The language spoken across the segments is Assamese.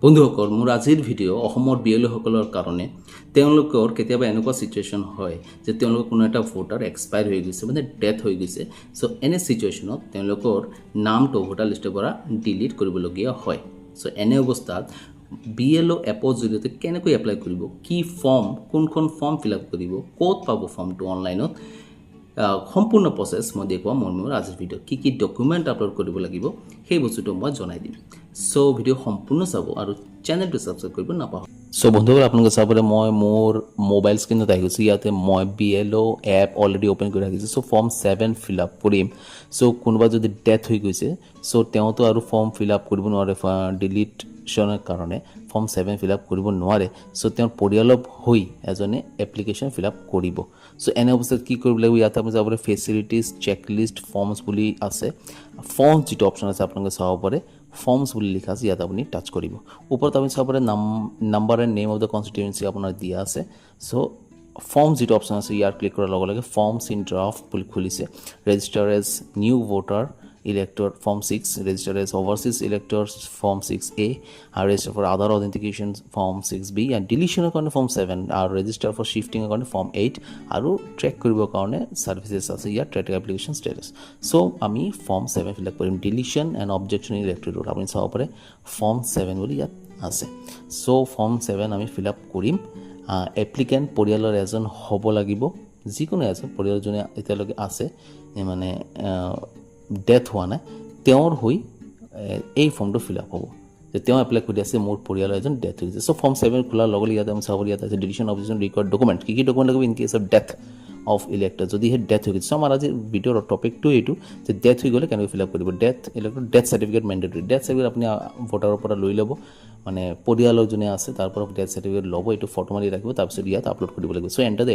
বন্ধুসকল মোৰ আজিৰ ভিডিঅ' অসমৰ বিএলঅ'সকলৰ কাৰণে তেওঁলোকৰ কেতিয়াবা এনেকুৱা সিচুৱেশ্যন হয় যে তেওঁলোকৰ কোনো এটা ভোটাৰ এক্সপায়াৰ হৈ গৈছে মানে ডেথ হৈ গৈছে সো এনে সিচুৱেশ্যনত তেওঁলোকৰ নামটো ভোটাৰ লিষ্টৰ পৰা ডিলিট কৰিবলগীয়া হয় সো এনে অৱস্থাত বিএলঅ' এপৰ জৰিয়তে কেনেকৈ এপ্লাই কৰিব কি ফৰ্ম কোনখন ফৰ্ম ফিল আপ কৰিব ক'ত পাব ফৰ্মটো অনলাইনত সম্পূৰ্ণ প্ৰসেছ মই দেখুৱাম মোৰ আজিৰ ভিডিঅ' কি ডকুমেণ্ট আপলোড কৰিব লাগিব সেই বস্তুটো মই জনাই দিম সো ভিডিঅ' সম্পূৰ্ণ চাব আৰু চেনেলটো ছাবস্ক্ৰাইব কৰিব নাপাহৰিব সো বন্ধুসকল আপোনালোকে চাবলৈ মই মোৰ মোবাইল স্ক্ৰীনত আহি গৈছোঁ ইয়াতে মই বিএলঅ' এপ অলৰেডি অ'পেন কৰি ৰাখিছোঁ সো ফৰ্ম 7 ফিল আপ কৰিম সো কোনোবা যদি ডেথ হৈ গৈছে সো তেওঁতো আৰু ফৰ্ম ফিল আপ কৰিব নোৱাৰে ডিলিটশ্যনৰ কাৰণে ফৰ্ম 7 ফিল আপ কৰিব নোৱাৰে সো তেওঁৰ পৰিয়ালৰ হৈ এজনে এপ্লিকেশ্যন ফিল আপ কৰিব সো এনে অৱস্থাত কি কৰিব লাগিব ইয়াতে আপুনি যাবলৈ ফেচিলিটিজ চেকলিষ্ট ফৰ্মছ বুলি আছে ফৰ্মছ যিটো অপশ্যন আছে আপোনালোকে চাব পাৰে ফৰ্মছ বুলি লিখা আছে ইয়াত আপুনি টাচ কৰিব ওপৰত আপুনি চাব পাৰে number and name of the constituency আপোনাৰ দিয়া আছে সো ফৰ্ম যিটো অপশ্যন আছে ইয়াৰ ক্লিক কৰাৰ লগে লগে ফৰ্মছ ইন ড্ৰাফ্ট বুলি খুলিছে register as new voter elector form 6 register as overseas electors form 6A আৰু register for Aadhaar authentication form 6B and ডিলিশ্যনৰ কাৰণে ফৰ্ম 7 আৰু ৰেজিষ্টাৰ ফৰ শ্বিফটিঙৰ কাৰণে ফৰ্ম 8 আৰু ট্ৰেক কৰিবৰ কাৰণে ছাৰ্ভিচেছ আছে ইয়াত ট্ৰেক এপ্লিকেশ্যন ষ্টেটাছ চ' আমি ফৰ্ম 7 ফিল আপ কৰিম deletion and objection in electric road আপুনি চাব পাৰে ফৰ্ম 7 বুলি ইয়াত আছে চ' ফৰ্ম 7 আমি ফিল আপ কৰিম এপ্লিকেণ্ট পৰিয়ালৰ এজন হ'ব লাগিব যিকোনো এজন পৰিয়ালৰ যোনে এতিয়ালৈকে আছে মানে ডেথ হোৱা নাই তেওঁৰ হৈ এই ফৰ্মটো ফিল আপ হ'ব যে তেওঁ এপ্লাই কৰি আছে মোৰ পৰিয়ালৰ এজন ডেথ হৈছে চ' ফৰ্ম 7 খোলাৰ লগে লগে ইয়াতে আমি চাব ইয়াত আছে ডিলিশ্যন অবজেকশ্যন ৰিকোয়াৰ্ড ডকুমেণ্ট কি ডকুমেণ্ট লাগিব in case of death of elector যদিহে ডেথ হৈ গৈছে চ' আমাৰ আজি ভিডিঅ'ৰ টপিকটো এইটো যে ডেথ হৈ গ'লে কেনেকৈ ফিল আপ কৰিব death elector death certificate mandatory death certificate আপুনি ভোটাৰৰ পৰা লৈ ল'ব মানে পৰিয়ালৰ যোনে আছে তাৰ পৰা ডেথ চাৰ্টিফিকেট ল'ব এইটো ফটো মাৰি ৰাখিব তাৰপিছত ইয়াত আপলোড কৰিব লাগিব so' enter the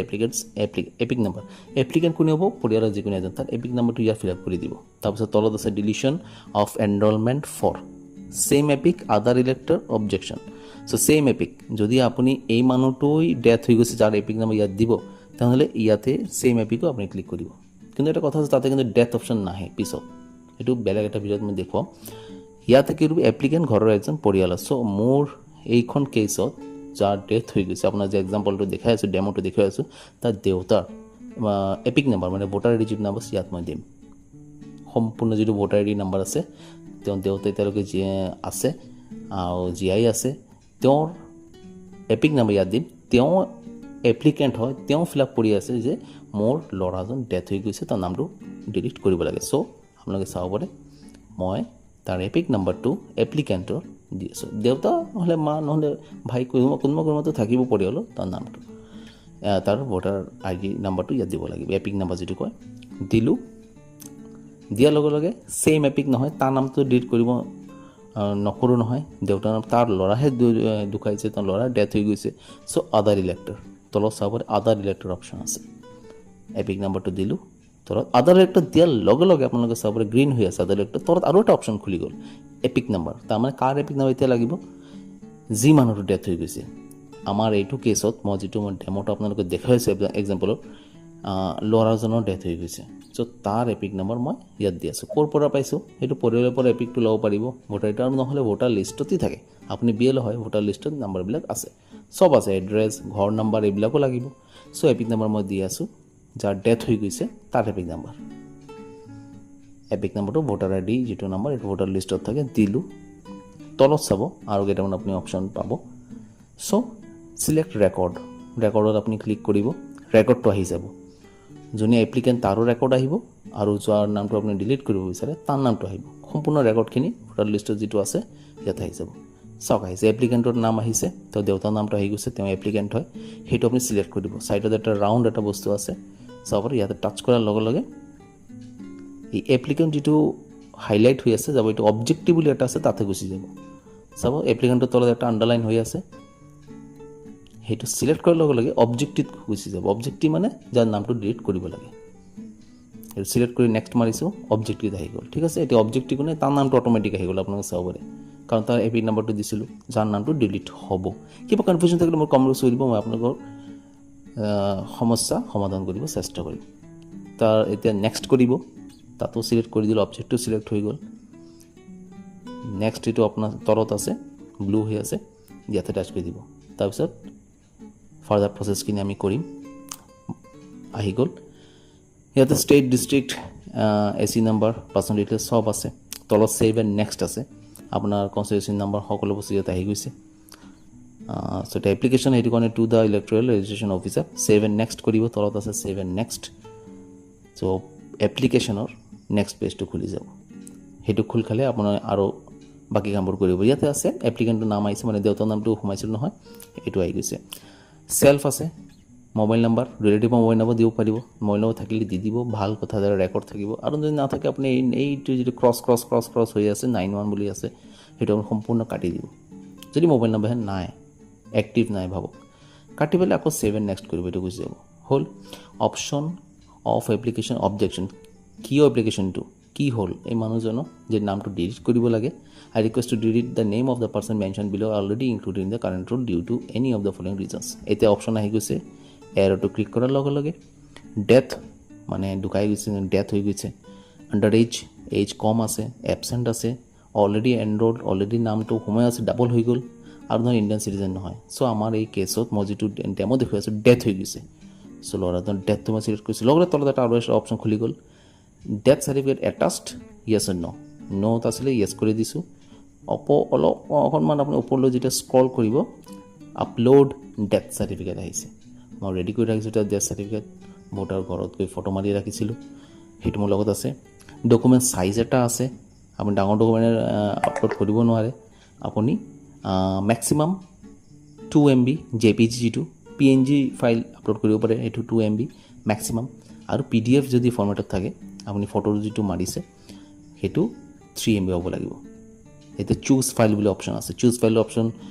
EPIC number applicant কোনে হ'ব পৰিয়ালৰ যিকোনো এজন তাত এপিক নাম্বাৰটো ইয়াত ফিল আপ কৰি দিব তাৰপিছত তলত আছে deletion of enrolment for same EPIC other elector objection so' same EPIC যদি আপুনি এই মানুহটোই ডেথ হৈ গৈছে যাৰ এপিক নাম্বাৰ ইয়াত দিব তেনেহ'লে ইয়াতে সেম এপিকো আপুনি ক্লিক কৰিব কিন্তু এটা কথা আছে তাতে কিন্তু ডেথ অপশ্যন নাহে পিছত এইটো বেলেগ এটা ভিডিঅ'ত মই দেখুৱাম ইয়াতে কি কৰিব এপ্লিকেণ্ট ঘৰৰ এজন পৰিয়ালৰ চ' মোৰ এইখন কেছত যাৰ ডেথ হৈ গৈছে আপোনাৰ যে এক্সাম্পলটো দেখাই আছোঁ ডেম'টো দেখুৱাই আছোঁ তাৰ দেউতাৰ এপিক নাম্বাৰ মানে ভোটাৰ আই ডি যিটো নাম্বাৰ ইয়াত মই দিম সম্পূৰ্ণ যিটো ভোটাৰ আই ডি নাম্বাৰ আছে তেওঁ দেউতা এতিয়ালৈকে আছে আৰু জীয়াই আছে তেওঁৰ এপিক নাম্বাৰ ইয়াত দিম তেওঁ এপ্লিকেণ্ট হয় তেওঁ ফিল আপ কৰি আছে যে মোৰ ল'ৰাজন ডেথ হৈ গৈছে তাৰ নামটো ডিলিট কৰিব লাগে চ' আপোনালোকে চাব পাৰে মই তাৰ এপিক নাম্বাৰটো এপ্লিকেণ্টৰ দি আছোঁ দেউতা নহ'লে মা নহ'লে ভাই কোনোবাটো থাকিব পৰিয়ালৰ তাৰ নামটো তাৰ ভোটাৰ আই ডি নাম্বাৰটো ইয়াত দিব লাগিব এপিক নাম্বাৰ যিটো কয় দিলোঁ দিয়াৰ লগে লগে ছেইম এপিক নহয় তাৰ নামটো ডিলিট কৰিব নকৰোঁ নহয় দেউতাৰ নাম তাৰ ল'ৰাহে ঢুকাইছে তাৰ ল'ৰা ডেথ হৈ গৈছে চ' আদাৰ ইলেক্টৰ তলত চাব পাৰে আদাৰ ইলেক্টৰ অপশ্যন আছে এপিক নাম্বাৰটো দিলোঁ তলত আদাৰ ইলেক্টৰ দিয়াৰ লগে লগে আপোনালোকে চাব পাৰে গ্ৰীণ হৈ আছে আদাৰ ইলেক্টৰ তলত আৰু এটা অপশ্যন খুলি গ'ল এপিক নাম্বাৰ তাৰমানে কাৰ এপিক নাম্বাৰ এতিয়া লাগিব যি মানুহটো ডেথ হৈ গৈছে আমাৰ এইটো কেছত মই যিটো মই ডেম'টো আপোনালোকে দেখুৱাইছোঁ এক্সাম্পলত ল'ৰাজনৰ ডেথ হৈ গৈছে চ' তাৰ এপিক নাম্বাৰ মই ইয়াত দি আছোঁ ক'ৰ পৰা পাইছোঁ সেইটো পৰিয়ালৰ পৰা এপিকটো ল'ব পাৰিব ভোটাৰ আই ডি আৰু নহ'লে ভোটাৰ লিষ্টতেই থাকে আপুনি বিএল হয় ভোটাৰ লিষ্টত নাম্বাৰবিলাক আছে চব আছে এড্ৰেছ ঘৰ নাম্বাৰ এইবিলাকো লাগিব চ' এপিক নাম্বাৰ মই দি আছোঁ যাৰ ডেথ হৈ গৈছে তাৰ এপিক নাম্বাৰটো ভোটাৰ আই ডি যিটো নাম্বাৰ এইটো ভোটাৰ লিষ্টত থাকে দিলোঁ তলত চাব আৰু কেইটামান আপুনি অপশ্যন পাব চ' চিলেক্ট ৰেকৰ্ডত আপুনি ক্লিক কৰিব ৰেকৰ্ডটো আহি যাব যোনে এপ্লিকেণ্ট তাৰো ৰেকৰ্ড আহিব আৰু যাৰ নামটো আপুনি ডিলিট কৰিব বিচাৰে তাৰ নামটো আহিব সম্পূৰ্ণ ৰেকৰ্ডখিনি ভোটাৰ লিষ্টত যিটো আছে ইয়াত আহি যাব চাওক আহিছে এপ্লিকেণ্টৰ নাম আহিছে তেওঁ দেউতাৰ নামটো আহি গৈছে তেওঁ এপ্লিকেণ্ট হয় সেইটো আপুনি চিলেক্ট কৰি দিব ছাইডত এটা ৰাউণ্ড এটা বস্তু আছে চাব পাৰে ইয়াতে টাচ কৰাৰ লগে লগে এই এপ্লিকেণ্ট যিটো হাইলাইট হৈ আছে যাব এইটো অবজেক্টিভ বুলি এটা আছে তাতে গুচি যাব চাব এপ্লিকেণ্টৰ তলত এটা আণ্ডাৰলাইন হৈ আছে সেইটো চিলেক্ট কৰাৰ লগে লগে অবজেক্টিভ গুচি যাব অবজেক্টিভ মানে যাৰ নামটো ডিলিট কৰিব লাগে সেইটো চিলেক্ট কৰি নেক্সট মাৰিছোঁ অবজেক্টিভ আহি গ'ল ঠিক আছে এতিয়া অবজেক্টিভ মানে তাৰ নামটো অট'মেটিক আহি গ'ল আপোনালোকে চাব পাৰে কাৰণ তাৰ এপিক নাম্বাৰটো দিছিলোঁ যাৰ নামটো ডিলিট হ'ব কিবা কনফিউজন থাকিলে মোৰ কমেণ্ট কৰি দিব মই আপোনালোকৰ সমস্যা সমাধান কৰিব চেষ্টা কৰিম তাৰ এতিয়া নেক্সট কৰিব তাতো চিলেক্ট কৰি দিলোঁ অবজেক্টটো চিলেক্ট হৈ গ'ল নেক্সট এইটো আপোনাৰ তলত আছে ব্লু হৈ আছে ইয়াতে টাচ কৰি দিব তাৰপিছত ফাৰ্দাৰ প্ৰচেছখিনি আমি কৰিম আহি গ'ল ইয়াতে state district AC number personal details সব আছে তলত ছেভ এণ্ড নেক্সট আছে আপোনাৰ কনষ্টিটিউশ্যন নাম্বাৰ সকলো বস্তু ইয়াত আহি গৈছে চ' এটা এপ্লিকেশ্যন সেইটো কাৰণে to the electoral registration officer save and next কৰিব তলত আছে ছেভ এণ্ড নেক্সট চ' এপ্লিকেশ্যনৰ নেক্সট পেজটো খুলি যাব সেইটো খোল খালে আপোনাৰ আৰু বাকী কামবোৰ কৰিব ইয়াতে আছে এপ্লিকেণ্টৰ নাম আহিছে মানে দেউতাৰ নামটো সোমাইছিল নহয় এইটো আহি গৈছে চেল্ফ আছে মোবাইল নাম্বাৰ ৰিলেটিভৰ মোবাইল নাম্বাৰ দিব পাৰিব মোবাইল নাম্বাৰ থাকিলে দি দিব ভাল কথা যাতে ৰেকৰ্ড থাকিব আৰু যদি নাথাকে আপুনি এইটো যিটো ক্ৰছ হৈ আছে 91 বুলি আছে সেইটো আপুনি সম্পূৰ্ণ কাটি দিব যদি মোবাইল নাম্বাৰ নাই এক্টিভ নাই ভাবক কাটি পেলাই আকৌ ছেভ এণ্ড নেক্সট কৰিব এইটো গুচি যাব হ'ল অপশ্যন অফ এপ্লিকেশ্যন অবজেকশ্যন কিয় এপ্লিকেশ্যনটো কি হ'ল এই মানুহজনৰ যে নামটো ডিলিট কৰিব লাগে I request to delete the name of the person mention below' already included in the current roll due to any of the following reasons এতিয়া অপশ্যন আহি গৈছে এৰ'টো ক্লিক কৰাৰ লগে লগে ডেথ মানে ঢুকাই গৈছে ডেথ হৈ গৈছে আণ্ডাৰ এজ কম আছে এবচেণ্ট আছে অলৰেডি এনৰোল্ড অলৰেডি নামটো সোমাই আছে ডাবল হৈ গ'ল আৰু নহয় ইণ্ডিয়ান চিটিজেন নহয় চ' আমাৰ এই কেছত মই যিটো ডেমো দেখুৱাই আছোঁ ডেথ হৈ গৈছে চ' ল'ৰাজনৰ ডেথটো মই চিলেক্ট কৰিছোঁ লগতে তলত এটা আৰু অপশ্যন খুলি গ'ল death certificate attached Yes and ন'ত আছিলে য়েছ কৰি দিছোঁ অলপ অকণমান আপুনি ওপৰলৈ যেতিয়া স্ক্ৰল কৰিব আপলোড ডেথ চাৰ্টিফিকেট আহিছে মই ৰেডি কৰি ৰাখিছোঁ এতিয়া ডেথ চাৰ্টিফিকেট ভোটাৰ ঘৰত গৈ ফটো মাৰি ৰাখিছিলোঁ সেইটো মোৰ লগত আছে ডকুমেণ্ট চাইজ এটা আছে আপুনি ডাঙৰ ডকুমেণ্ট আপলোড কৰিব নোৱাৰে আপুনি মেক্সিমাম 2 MB JPG যিটো PNG ফাইল আপলোড কৰিব পাৰে সেইটো 2 MB মেক্সিমাম আৰু PDF যদি ফৰ্মেটত থাকে আপুনি ফটো যিটো মাৰিছে সেইটো 3 MB হ'ব লাগিব এতিয়া চুজ ফাইল বুলি অপশ্যন আছে চুজ ফাইল অপশ্যন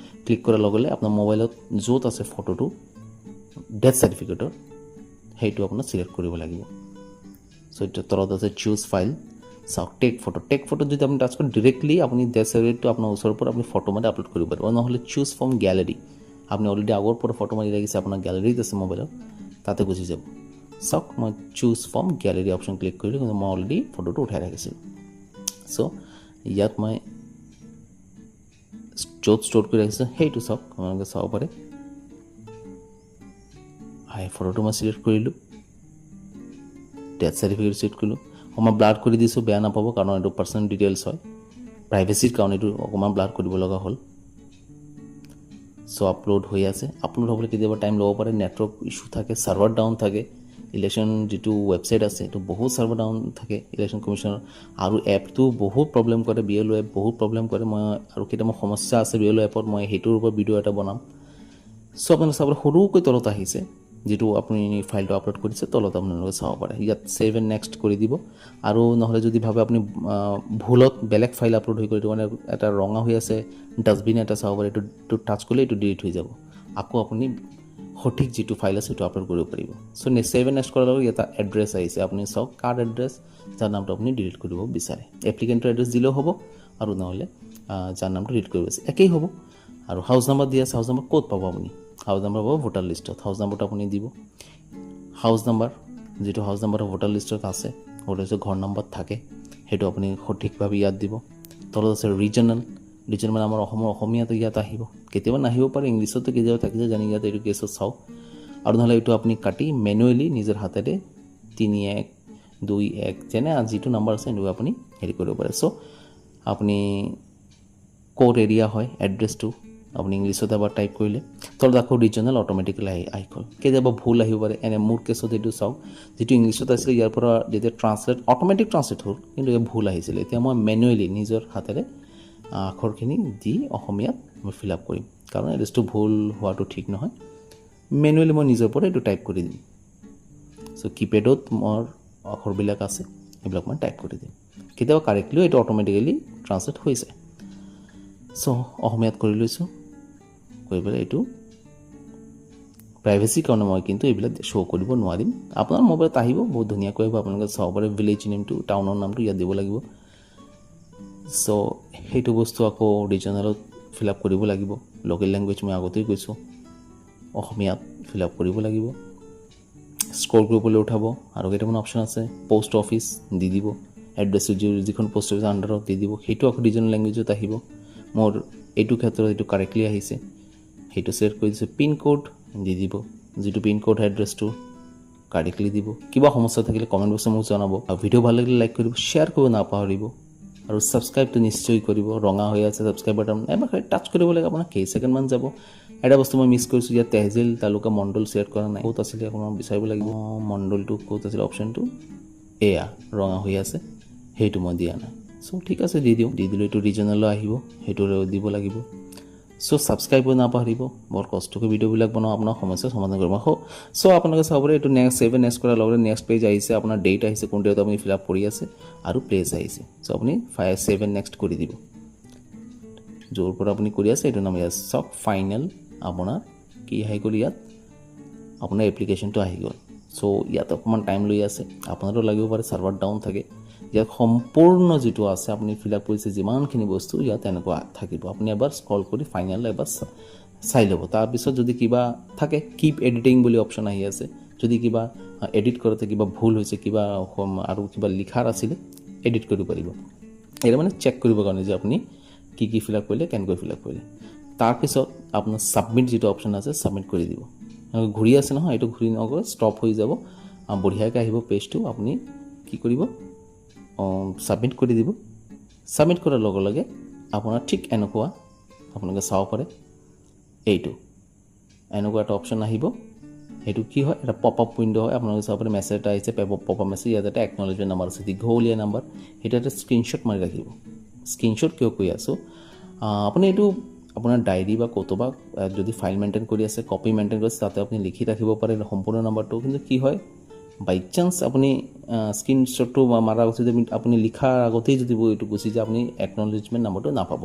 ক্লিক কৰাৰ লগে লগে আপোনাৰ মোবাইলত য'ত আছে ফটোটো ডেথ চাৰ্টিফিকেটৰ সেইটো আপোনাৰ চিলেক্ট কৰিব লাগিব চ' এতিয়া তলত আছে চুজ ফাইল চাওক টেক ফটো যদি আপুনি টাচ কৰে ডিৰেক্টলি আপুনি ডেথ চাৰ্টিফিকেটটো আপোনাৰ ওচৰৰ পৰা আপুনি ফটো মাৰি আপলোড কৰিব পাৰিব নহ'লে চুজ ফ্ৰম গেলেৰী আপুনি অলৰেডি আগৰ পৰা ফটো মাৰি ৰাখিছে আপোনাৰ গেলেৰীত আছে মোবাইলত তাতে গুচি যাব চাওক মই choose from gallery option click কৰিলোঁ কিন্তু মই অলৰেডি ফটোটো উঠাই ৰাখিছিলোঁ চ' ইয়াত মই য'ত ষ্ট'ৰ কৰি ৰাখিছোঁ সেইটো চাওক আপোনালোকে চাব পাৰে ফটোটো মই চিলেক্ট কৰিলোঁ ডেথ চাৰ্টিফিকেট চিলেক্ট কৰিলোঁ অকণমান ব্লাৰ কৰি দিছোঁ বেয়া নাপাব কাৰণ এইটো পাৰ্চনেল ডিটেইলছ হয় প্ৰাইভেচিৰ কাৰণে এইটো অকণমান ব্লাৰ কৰিব লগা হ'ল চ' আপলোড হৈ আছে আপলোড হ'বলৈ কেতিয়াবা টাইম ল'ব পাৰে নেটৱৰ্ক ইছ্যু থাকে ছাৰ্ভাৰ ডাউন থাকে ইলেকশ্যন যিটো ৱেবছাইট আছে সেইটো বহুত ছাৰ্ভাৰ ডাউন থাকে ইলেকশ্যন কমিশ্যনৰ আৰু এপটো বহুত প্ৰব্লেম কৰে BLO এপ বহুত প্ৰব্লেম কৰে মই আৰু কেইটামান সমস্যা আছে BLO এপত মই সেইটোৰ ওপৰত ভিডিঅ' এটা বনাম চ' আপোনালোকে চাবলৈ সৰুকৈ তলত আহিছে যিটো আপুনি ফাইলটো আপলোড কৰিছে তলত আপোনালোকে চাব পাৰে ইয়াত ছেভ এণ্ড নেক্সট কৰি দিব আৰু নহ'লে যদি ভাবে আপুনি ভুলত বেলেগ ফাইল আপলোড হৈ গ'ল মানে এটা ৰঙা হৈ আছে ডাষ্টবিন এটা চাব পাৰে এইটো টাচ কৰিলে এইটো ডিলিট হৈ যাব আকৌ আপুনি সঠিক যিটো ফাইল আছে সেইটো আপলোড কৰিব পাৰিব চ' ছেভ এণ্ড নেক্সট কৰাৰ লগে এটা এড্ৰেছ আহিছে আপুনি চাওক কাৰ এড্ৰেছ যাৰ নামটো আপুনি ডিলিট কৰিব বিচাৰে এপ্লিকেণ্টৰ এড্ৰেছ দিলেও হ'ব আৰু নহ'লে যাৰ নামটো ডিলিট কৰিব বিচাৰে একেই হ'ব আৰু হাউচ নাম্বাৰ দিয়া আছে হাউচ নাম্বাৰ ক'ত পাব আপুনি হাউচ নাম্বাৰ পাব ভোটাৰ লিষ্টত হাউচ নাম্বাৰটো আপুনি দিব হাউচ নাম্বাৰ যিটো হাউচ নাম্বাৰ ভোটাৰ লিষ্টত আছে ভোটাৰ লিষ্টত ঘৰ নম্বৰ থাকে সেইটো আপুনি সঠিকভাৱে ইয়াত দিব তলত আছে ৰিজনেল মানে আমাৰ অসমীয়াটো ইয়াত আহিব কেতিয়াবা নাহিব পাৰে ইংলিছতো কেতিয়াবা থাকিছে জানি ইয়াত এইটো কেছত চাওক আৰু নহ'লে এইটো আপুনি কাটি মেনুৱেলি নিজৰ হাতেৰে 3121 যেনে যিটো নাম্বাৰ আছে সেইটো আপুনি হেৰি কৰিব পাৰে চ' আপুনি ক'ত এৰিয়া হয় এড্ৰেছটো আপুনি ইংলিছত এবাৰ টাইপ কৰিলে তলত আকৌ ৰিজনেল অট'মেটিকেলি আহি গ'ল কেতিয়াবা ভুল আহিব পাৰে এনে মোৰ কেছত এইটো চাওক যিটো ইংলিছত আছিলে ইয়াৰ পৰা যেতিয়া অট'মেটিক ট্ৰান্সলেট হ'ল কিন্তু এই ভুল আহিছিলে এতিয়া মই মেনুৱেলি নিজৰ হাতেৰে আখৰখিনি দি অসমীয়াত মই ফিল আপ কৰিম কাৰণ এড্ৰেছটো ভুল হোৱাটো ঠিক নহয় মেনুৱেলি মই নিজৰ পৰা এইটো টাইপ কৰি দিম চ' কিপেডত মোৰ আখৰবিলাক আছে সেইবিলাক মই টাইপ কৰি দিম কেতিয়াবা কাৰেক্টলিও এইটো অট'মেটিকেলি ট্ৰান্সলেট হৈ যায় চ' অসমীয়াত কৰি লৈছোঁ কৰি পেলাই এইটো প্ৰাইভেচিৰ কাৰণে মই কিন্তু এইবিলাক শ্ব' কৰিব নোৱাৰিম আপোনাৰ মোবাইলত আহিব বহুত ধুনীয়াকৈ আহিব আপোনালোকে চাব পাৰে ভিলেজ নেমটো টাউনৰ নামটো ইয়াত দিব লাগিব চ' সেইটো বস্তু আকৌ ৰিজনেলত ফিল আপ কৰিব লাগিব লোকেল লেংগুৱেজ মই আগতেই কৈছোঁ অসমীয়াত ফিল আপ কৰিব লাগিব স্ক্ৰল কৰিবলৈ উঠাব আৰু কেইটামান অপশ্যন আছে পোষ্ট অফিচ দি দিব এড্ৰেছটো যিখন পোষ্ট অফিচৰ আণ্ডাৰত দি দিব সেইটো আকৌ ৰিজনেল লেংগুৱেজত আহিব মোৰ এইটো ক্ষেত্ৰত এইটো কাৰেক্টলি আহিছে সেইটো ছিলেক্ট কৰি দিছোঁ পিন কোড দি দিব যিটো পিন কোড এড্ৰেছটো কাৰেক্টলি দিব কিবা সমস্যা থাকিলে কমেণ্ট বক্সত মোক জনাব আৰু ভিডিঅ' ভাল লাগিলে লাইক কৰিব শ্বেয়াৰ কৰিব নাপাহৰিব আৰু ছাবস্ক্ৰাইবটো নিশ্চয় কৰিব ৰঙা হৈ আছে ছাবস্ক্ৰাইব বাটন এবাৰ খালি টাচ কৰিব লাগে আপোনাৰ কেই ছেকেণ্ডমান যাব এটা বস্তু মই মিছ কৰিছোঁ ইয়াত তেহজিল তালুকা মণ্ডল ছিলেক্ট কৰা নাই ক'ত আছিলে আপোনাৰ বিচাৰিব লাগিব মণ্ডলটো ক'ত আছিলে অপশ্যনটো এয়া ৰঙা হৈ আছে সেইটো মই দিয়া নাই চ' ঠিক আছে দি দিওঁ দি দিলোঁ এইটো ৰিজনলৈ আহিব সেইটো দিব লাগিব চ' ছাবস্ক্ৰাইব কৰিব নাপাহৰিব বৰ কষ্টকৈ ভিডিঅ'বিলাক বনাওঁ আপোনাৰ সমস্যা সমাধান কৰিব চ' আপোনালোকে চাব পাৰে এইটো নেক্সট ছেভ নেক্সট কৰাৰ লগতে নেক্সট পেজ আহিছে আপোনাৰ ডেট আহিছে কোন ডেট আপুনি ফিল আপ কৰি আছে আৰু প্লেচ আহিছে চ' আপুনি 5 7 নেক্সট কৰি দিব য'ৰ পৰা আপুনি কৰি আছে এইটো নাম ইয়াত চাওক ফাইনেল আপোনাৰ কি আহি গ'ল ইয়াত আপোনাৰ এপ্লিকেশ্যনটো আহি গ'ল চ' ইয়াত অকণমান টাইম লৈ আছে আপোনাৰো লাগিব পাৰে ছাৰ্ভাৰ ডাউন থাকে ইয়াত সম্পূৰ্ণ যিটো আছে আপুনি ফিল আপ কৰিছে যিমানখিনি বস্তু ইয়াত এনেকুৱা থাকিব আপুনি এবাৰ স্ক্ৰল কৰি ফাইনেল এবাৰ চাই ল'ব তাৰপিছত যদি কিবা থাকে কিপ এডিটিং বুলি অপশ্যন আহি আছে যদি কিবা এডিট কৰোঁতে কিবা ভুল হৈছে কিবা আৰু কিবা লিখাৰ আছিলে এডিট কৰিব পাৰিব এটা মানে চেক কৰিবৰ কাৰণে যে আপুনি কি ফিল আপ কৰিলে কেনেকৈ ফিল আপ কৰিলে তাৰপিছত আপোনাৰ ছাবমিট যিটো অপশ্যন আছে ছাবমিট কৰি দিব ঘূৰি আছে নহয় এইটো ঘূৰি নগৈ ষ্টপ হৈ যাব বঢ়িয়াকৈ আহিব পেজটো আপুনি কি কৰিব ছাবমিট কৰি দিব ছাবমিট কৰাৰ লগে লগে আপোনাৰ ঠিক এনেকুৱা আপোনালোকে চাব পাৰে এইটো এনেকুৱা এটা অপশ্যন আহিব সেইটো কি হয় এটা পপ আপ উইণ্ড' হয় আপোনালোকে চাব পাৰে মেছেজ এটা আহিছে পপ আপ মেছেজ ইয়াত এটা একনলেজমেণ্ট নাম্বাৰ আছে দীঘলীয়া নাম্বাৰ সেইটো এটা স্ক্ৰীনশ্বট মাৰি ৰাখিব স্ক্ৰীনশ্বট কিয় কৈ আছোঁ আপুনি এইটো আপোনাৰ ডায়েৰী বা ক'তবা যদি ফাইল মেইনটেইন কৰি আছে কপি মেইনটেইন কৰি আছে তাতে আপুনি লিখি ৰাখিব পাৰে সম্পূৰ্ণ নাম্বাৰটো কিন্তু কি হয় বাই চান্স আপুনি স্ক্ৰীনশ্বটটো মাৰাৰ আগতে যদি আপুনি লিখাৰ আগতেই যদি এইটো গুচি যায় আপুনি একনলেজমেণ্ট নাম্বাৰটো নাপাব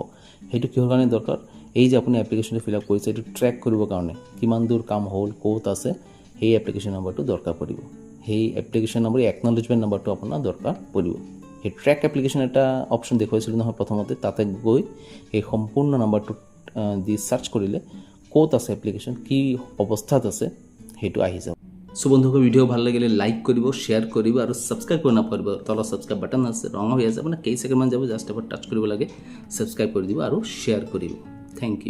সেইটো কিহৰ কাৰণে দৰকাৰ এই যে আপুনি এপ্লিকেশ্যনটো ফিল আপ কৰিছে এইটো ট্ৰেক কৰিবৰ কাৰণে কিমান দূৰ কাম হ'ল ক'ত আছে সেই এপ্লিকেশ্যন নাম্বাৰটো দৰকাৰ পৰিব সেই এপ্লিকেশ্যন নম্বৰ একনলেজমেণ্ট নাম্বাৰটো আপোনাৰ দৰকাৰ পৰিব সেই ট্ৰেক এপ্লিকেশ্যন এটা অপশ্যন দেখুৱাইছিলোঁ নহয় প্ৰথমতে তাতে গৈ সেই সম্পূৰ্ণ নাম্বাৰটো দি চাৰ্চ কৰিলে ক'ত আছে এপ্লিকেশ্যন কি অৱস্থাত আছে সেইটো আহি যাব চ' বন্ধুসকল ভিডিঅ' ভাল লাগিলে লাইক কৰিব শ্বেয়াৰ কৰিব আৰু ছাবস্ক্ৰাইব কৰিব নাপাহৰিব তলত ছাবস্ক্ৰাইব বাটন আছে ৰঙা হৈ আছে আপোনাৰ কেই ছেকেণ্ডমান যাব জাষ্ট এবাৰ টাচ কৰিব লাগে ছাবস্ক্ৰাইব কৰি দিব আৰু শ্বেয়াৰ কৰিব থেংক ইউ